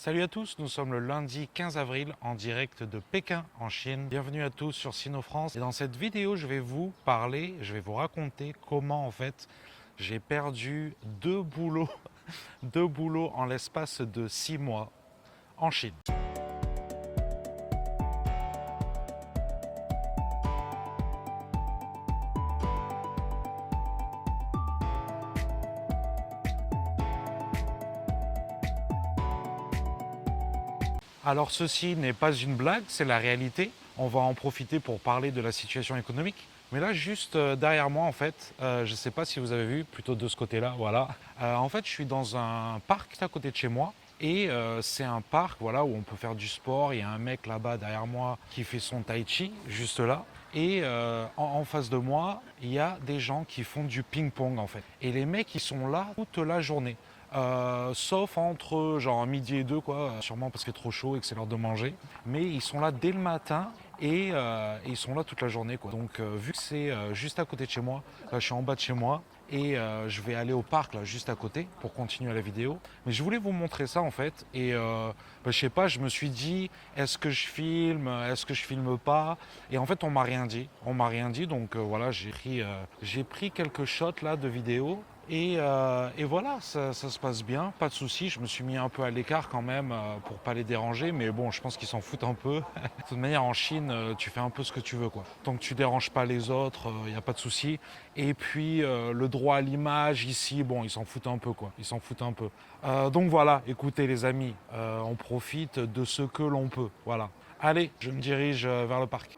Salut à tous, nous sommes le lundi 15 avril en direct de Pékin en Chine. Bienvenue à tous sur Sinofrance. Et dans cette vidéo, je vais vous raconter comment en fait j'ai perdu deux boulots, deux boulots en l'espace de 6 mois en Chine. Alors ceci n'est pas une blague, c'est la réalité. On va en profiter pour parler de la situation économique. Mais là, juste derrière moi, en fait, je ne sais pas si vous avez vu, plutôt de ce côté-là, voilà. En fait, je suis dans un parc à côté de chez moi. Et c'est un parc voilà, où on peut faire du sport. Il y a un mec là-bas derrière moi qui fait son tai chi, juste là. Et en face de moi, il y a des gens qui font du ping-pong en fait. Et les mecs, ils sont là toute la journée. Sauf entre genre midi et deux quoi, sûrement parce qu'il est trop chaud et que c'est l'heure de manger. Mais ils sont là dès le matin et ils sont là toute la journée quoi. Donc vu que c'est juste à côté de chez moi, là je suis en bas de chez moi et je vais aller au parc là juste à côté pour continuer la vidéo. Mais je voulais vous montrer ça en fait et je sais pas, je me suis dit est-ce que je filme pas et en fait on m'a rien dit donc voilà j'ai pris quelques shots là de vidéo. Et voilà, ça se passe bien, pas de soucis. Je me suis mis un peu à l'écart quand même pour pas les déranger, mais bon, je pense qu'ils s'en foutent un peu. De toute manière, en Chine, tu fais un peu ce que tu veux, quoi. Tant que tu déranges pas les autres, il n'y a pas de souci. Et puis le droit à l'image ici, bon, ils s'en foutent un peu, quoi. Ils s'en foutent un peu. Donc voilà, écoutez les amis, on profite de ce que l'on peut. Voilà. Allez, je me dirige vers le parc.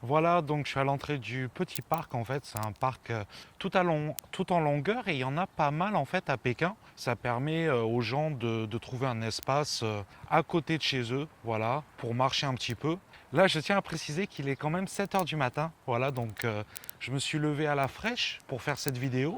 Voilà, donc je suis à l'entrée du petit parc en fait. C'est un parc tout en longueur et il y en a pas mal en fait à Pékin. Ça permet aux gens de trouver un espace à côté de chez eux, voilà, pour marcher un petit peu. Là, je tiens à préciser qu'il est quand même 7 heures du matin. Voilà, donc je me suis levé à la fraîche pour faire cette vidéo.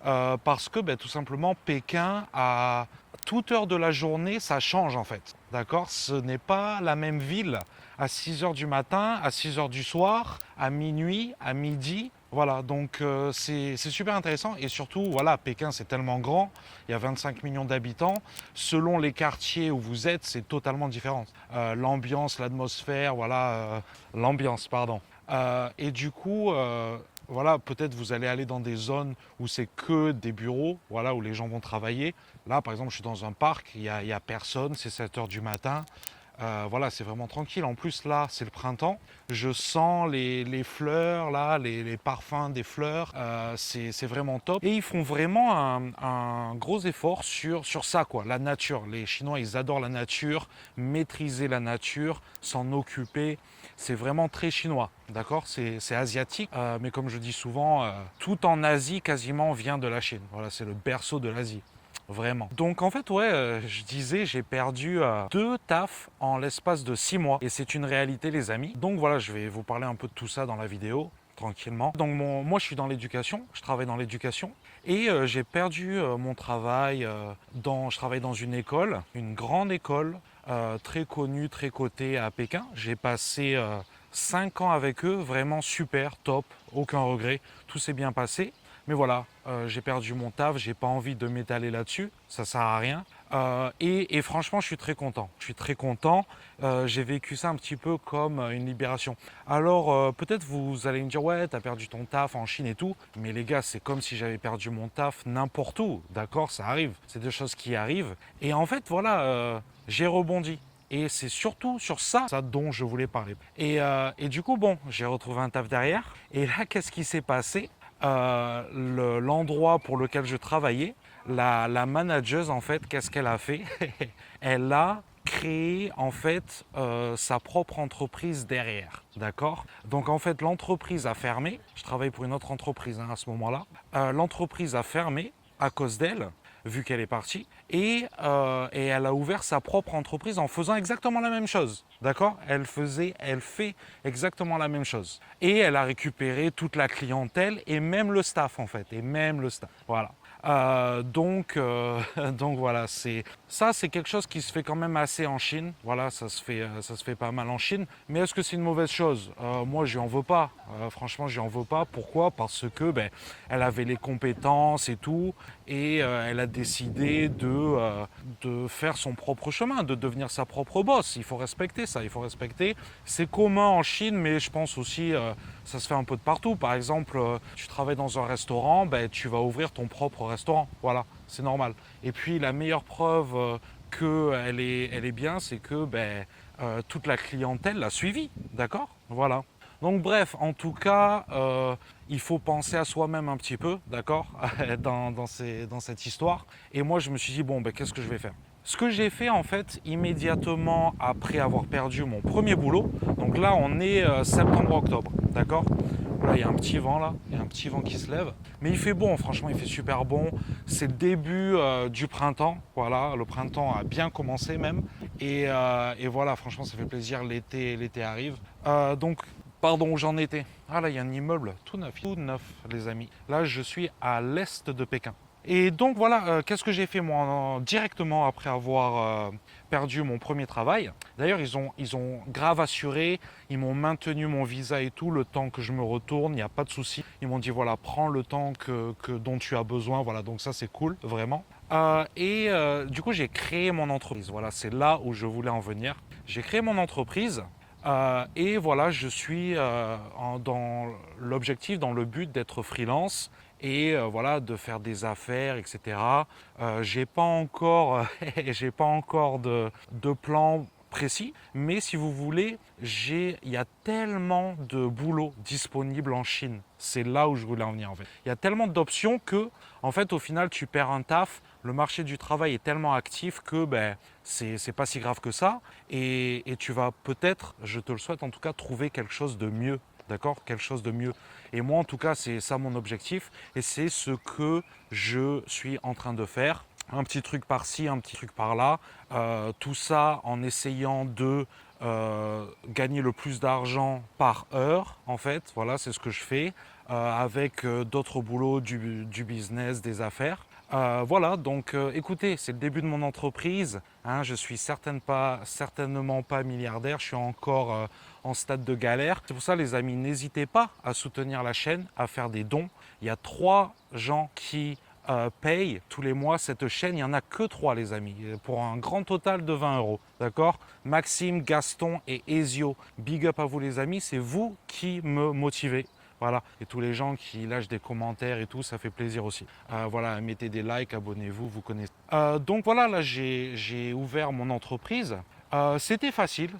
Parce que tout simplement Pékin à toute heure de la journée ça change en fait, d'accord. Ce n'est pas la même ville à 6 heures du matin, à 6 heures du soir, à minuit, à midi. Voilà, donc c'est super intéressant et surtout, voilà, Pékin c'est tellement grand, il y a 25 millions d'habitants, selon les quartiers où vous êtes, c'est totalement différent. L'ambiance, l'atmosphère, voilà, l'ambiance, pardon. Et du coup, voilà, peut-être vous allez aller dans des zones où c'est que des bureaux, voilà, où les gens vont travailler. Là, par exemple, je suis dans un parc, il y a personne, c'est 7 heures du matin. Voilà, c'est vraiment tranquille. En plus, là, c'est le printemps. Je sens les fleurs, là, les parfums des fleurs. C'est vraiment top. Et ils font vraiment un gros effort sur ça, quoi, la nature. Les Chinois, ils adorent la nature, maîtriser la nature, s'en occuper. C'est vraiment très chinois, d'accord. C'est asiatique, mais comme je dis souvent, tout en Asie quasiment vient de la Chine. Voilà, c'est le berceau de l'Asie. Vraiment. Donc en fait, ouais, je disais, j'ai perdu deux tafs en l'espace de 6 mois. Et c'est une réalité, les amis. Donc voilà, je vais vous parler un peu de tout ça dans la vidéo, tranquillement. Donc moi, je suis dans l'éducation, je travaille dans l'éducation. Et j'ai perdu mon travail, je travaille dans une grande école, très connue, très cotée à Pékin. J'ai passé 5 ans avec eux, vraiment super, top, aucun regret, tout s'est bien passé. Mais voilà, j'ai perdu mon taf, j'ai pas envie de m'étaler là-dessus, ça sert à rien. Et franchement, je suis très content. Je suis très content. J'ai vécu ça un petit peu comme une libération. Alors, peut-être vous allez me dire, ouais, t'as perdu ton taf en Chine et tout. Mais les gars, c'est comme si j'avais perdu mon taf n'importe où. D'accord, ça arrive. C'est des choses qui arrivent. Et en fait, voilà, j'ai rebondi. Et c'est surtout sur ça dont je voulais parler. Et du coup, bon, j'ai retrouvé un taf derrière. Et là, qu'est-ce qui s'est passé? L'endroit pour lequel je travaillais, la manageuse en fait, qu'est-ce qu'elle a fait? Elle a créé en fait sa propre entreprise derrière, d'accord. Donc en fait l'entreprise a fermé. Je travaille pour une autre entreprise à ce moment-là. L'entreprise a fermé à cause d'elle. vu qu'elle est partie. Et elle a ouvert sa propre entreprise en faisant exactement la même chose. D'accord? Elle fait exactement la même chose. Et elle a récupéré toute la clientèle et même le staff en fait. Et même le staff. Voilà. Donc voilà, c'est quelque chose qui se fait quand même assez en Chine. Voilà, ça se fait pas mal en Chine. Mais est-ce que c'est une mauvaise chose? Moi, je en veux pas. Franchement, je en veux pas. Pourquoi? Parce que elle avait les compétences et tout, et elle a décidé de faire son propre chemin, de devenir sa propre boss. Il faut respecter ça. Il faut respecter. C'est commun en Chine, mais je pense aussi ça se fait un peu de partout. Par exemple, tu travailles dans un restaurant, tu vas ouvrir ton propre restaurant. Voilà, c'est normal. Et puis la meilleure preuve elle est bien, c'est que toute la clientèle l'a suivi. D'accord? Voilà. Donc bref, en tout cas, il faut penser à soi-même un petit peu, d'accord, dans cette histoire. Et moi, je me suis dit, bon, qu'est-ce que je vais faire? Ce que j'ai fait en fait immédiatement après avoir perdu mon premier boulot, donc là on est septembre-octobre, d'accord? Là il y a un petit vent là, il y a un petit vent qui se lève, mais il fait bon, franchement il fait super bon. C'est le début du printemps, voilà, le printemps a bien commencé même, et voilà, franchement ça fait plaisir, l'été arrive. Donc pardon, où j'en étais? Ah là il y a un immeuble tout neuf les amis. Là je suis à l'est de Pékin. Et donc voilà, qu'est-ce que j'ai fait moi directement après avoir perdu mon premier travail. D'ailleurs, ils ont grave assuré, ils m'ont maintenu mon visa et tout, le temps que je me retourne, il n'y a pas de souci. Ils m'ont dit voilà, prends le temps dont tu as besoin, voilà, donc ça c'est cool, vraiment. Du coup, j'ai créé mon entreprise, voilà, c'est là où je voulais en venir. J'ai créé mon entreprise. Et voilà, je suis dans l'objectif, dans le but d'être freelance et voilà, de faire des affaires, etc. J'ai pas encore, j'ai pas encore de plan précis, mais si vous voulez, il y a tellement de boulot disponible en Chine. C'est là où je voulais en venir en fait. Il y a tellement d'options que, en fait, au final, tu perds un taf. Le marché du travail est tellement actif que c'est pas si grave que ça. Et tu vas peut-être, je te le souhaite en tout cas, trouver quelque chose de mieux. D'accord? Quelque chose de mieux. Et moi, en tout cas, c'est ça mon objectif. Et c'est ce que je suis en train de faire. Un petit truc par-ci, un petit truc par-là. Tout ça en essayant de gagner le plus d'argent par heure, en fait. Voilà, c'est ce que je fais. Avec d'autres boulots, du business, des affaires. Voilà, donc écoutez, c'est le début de mon entreprise. Hein, je suis certainement pas milliardaire, je suis encore en stade de galère. C'est pour ça, les amis, n'hésitez pas à soutenir la chaîne, à faire des dons. Il y a 3 gens qui payent tous les mois cette chaîne. Il n'y en a que 3, les amis, pour un grand total de 20 euros. D'accord? Maxime, Gaston et Ezio. Big up à vous, les amis, c'est vous qui me motivez. Voilà, et tous les gens qui lâchent des commentaires et tout, ça fait plaisir aussi. Voilà, mettez des likes, abonnez-vous, vous connaissez. Donc voilà, là j'ai ouvert mon entreprise. C'était facile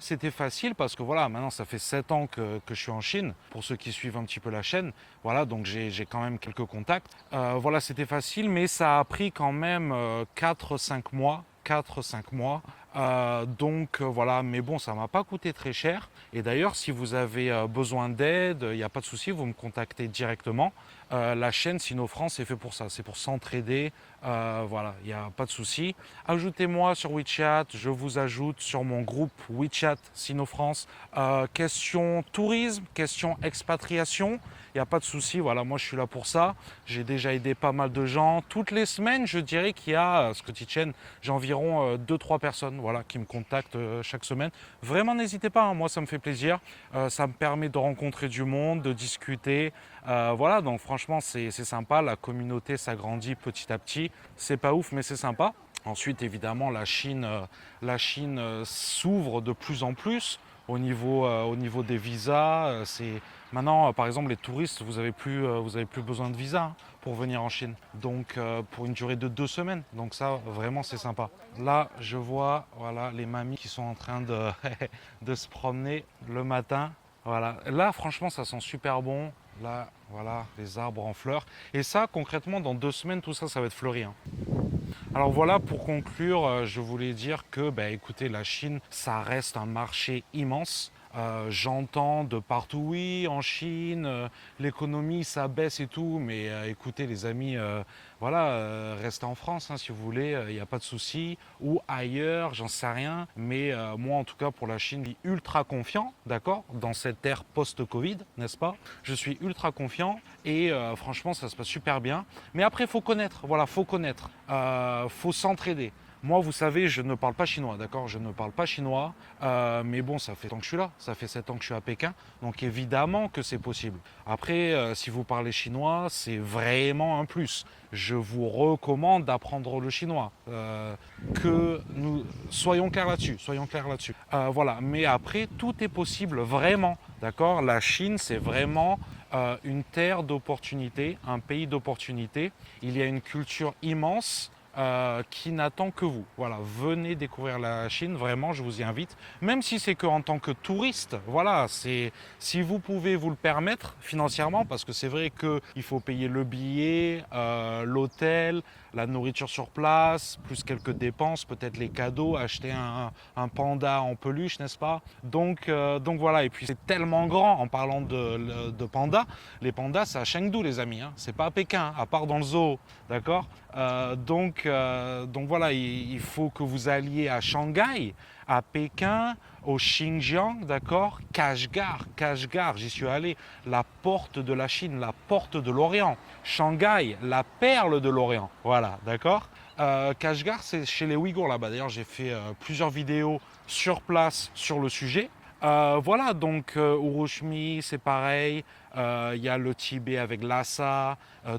parce que voilà, maintenant ça fait 7 ans que je suis en Chine, pour ceux qui suivent un petit peu la chaîne. Voilà, donc j'ai quand même quelques contacts. Voilà, c'était facile, mais ça a pris quand même 4-5 mois. 4-5 mois. Voilà, mais bon, ça m'a pas coûté très cher. Et d'ailleurs, si vous avez besoin d'aide, il n'y a pas de souci, vous me contactez directement. La chaîne Sino France est fait pour ça, c'est pour s'entraider. Voilà, il n'y a pas de souci. Ajoutez-moi sur WeChat, je vous ajoute sur mon groupe WeChat Sino France. Question tourisme, question expatriation, il n'y a pas de souci. Voilà, moi je suis là pour ça. J'ai déjà aidé pas mal de gens. Toutes les semaines, je dirais qu'il y a, Scotty Chen, j'ai environ 2-3 personnes voilà, qui me contactent chaque semaine. Vraiment, n'hésitez pas, hein, moi ça me fait plaisir. Ça me permet de rencontrer du monde, de discuter. Voilà, donc franchement, c'est sympa. La communauté s'agrandit petit à petit. C'est pas ouf, mais c'est sympa. Ensuite, évidemment, la Chine s'ouvre de plus en plus au niveau des visas. Maintenant, par exemple, les touristes, vous avez plus besoin de visa hein, pour venir en Chine. Donc, pour une durée de 2 semaines. Donc ça, vraiment, c'est sympa. Là, je vois voilà, les mamies qui sont en train de, de se promener le matin. Voilà. Là, franchement, ça sent super bon. Là, voilà, les arbres en fleurs. Et ça, concrètement, dans 2 semaines, tout ça, ça va être fleuri. Hein. Alors voilà, pour conclure, je voulais dire que, écoutez, la Chine, ça reste un marché immense. J'entends de partout, oui, en Chine, l'économie, ça baisse et tout, mais écoutez les amis, voilà, restez en France hein, si vous voulez, il n'y a pas de souci, ou ailleurs, j'en sais rien, mais moi en tout cas pour la Chine, je suis ultra confiant, d'accord, dans cette ère post-Covid, n'est-ce pas? Je suis ultra confiant et franchement ça se passe super bien, mais après il faut connaître, voilà, faut connaître, faut s'entraider. Moi, vous savez, je ne parle pas chinois, d'accord? Je ne parle pas chinois, mais bon, ça fait tant que je suis là, ça fait 7 ans que je suis à Pékin, donc évidemment que c'est possible. Après, si vous parlez chinois, c'est vraiment un plus. Je vous recommande d'apprendre le chinois. Que nous soyons clairs là-dessus, soyons clairs là-dessus. Voilà, mais après, tout est possible, vraiment, d'accord? La Chine, c'est vraiment une terre d'opportunités, un pays d'opportunités. Il y a une culture immense qui n'attend que vous. Voilà, venez découvrir la Chine, vraiment, je vous y invite. Même si c'est qu'en tant que touriste, voilà, c'est si vous pouvez vous le permettre financièrement, parce que c'est vrai qu'il faut payer le billet, l'hôtel, la nourriture sur place, plus quelques dépenses, peut-être les cadeaux, acheter un panda en peluche, n'est-ce pas? Donc voilà, et puis c'est tellement grand en parlant de pandas. Les pandas, c'est à Chengdu, les amis, hein. C'est pas à Pékin, à part dans le zoo, d'accord? Donc voilà, il faut que vous alliez à Shanghai, à Pékin, au Xinjiang, d'accord? Kashgar, j'y suis allé. La porte de la Chine, la porte de l'Orient. Shanghai, la perle de l'Orient. Voilà, d'accord? Kashgar, c'est chez les Ouïghours là-bas. D'ailleurs, j'ai fait plusieurs vidéos sur place sur le sujet. Voilà, donc Urushmi, c'est pareil. Il y a le Tibet avec Lhasa.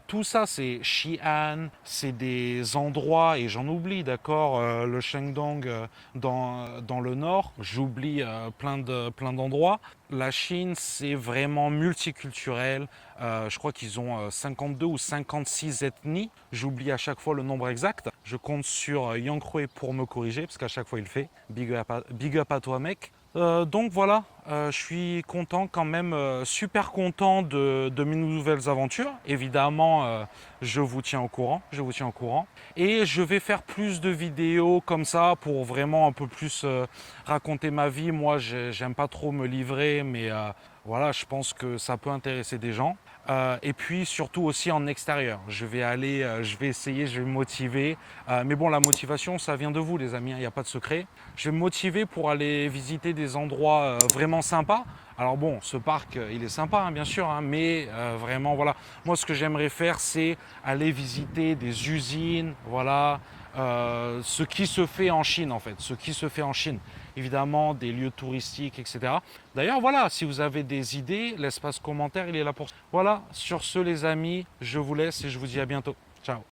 Tout ça, c'est Xi'an. C'est des endroits, et j'en oublie, d'accord, le Shandong dans le nord. J'oublie plein d'endroits. La Chine, c'est vraiment multiculturel. Je crois qu'ils ont 52 ou 56 ethnies. J'oublie à chaque fois le nombre exact. Je compte sur Yang Hui pour me corriger, parce qu'à chaque fois il le fait. Big up à toi, mec. Donc voilà, je suis content quand même, super content de mes nouvelles aventures. Évidemment, je vous tiens au courant, je vous tiens au courant. Et je vais faire plus de vidéos comme ça pour vraiment un peu plus raconter ma vie. Moi, j'aime pas trop me livrer, mais voilà, je pense que ça peut intéresser des gens. Et puis surtout aussi en extérieur. Je vais aller, je vais essayer, je vais me motiver. Mais bon, la motivation, ça vient de vous, les amis, il n'y a pas de secret. Je vais me motiver pour aller visiter des endroits vraiment sympas. Alors bon, ce parc, il est sympa, hein, bien sûr, hein, mais vraiment, voilà. Moi, ce que j'aimerais faire, c'est aller visiter des usines, voilà. Ce qui se fait en Chine, en fait. Ce qui se fait en Chine. Évidemment, des lieux touristiques, etc. D'ailleurs, voilà, si vous avez des idées, l'espace commentaire, il est là pour ça. Voilà, sur ce, les amis, je vous laisse et je vous dis à bientôt. Ciao.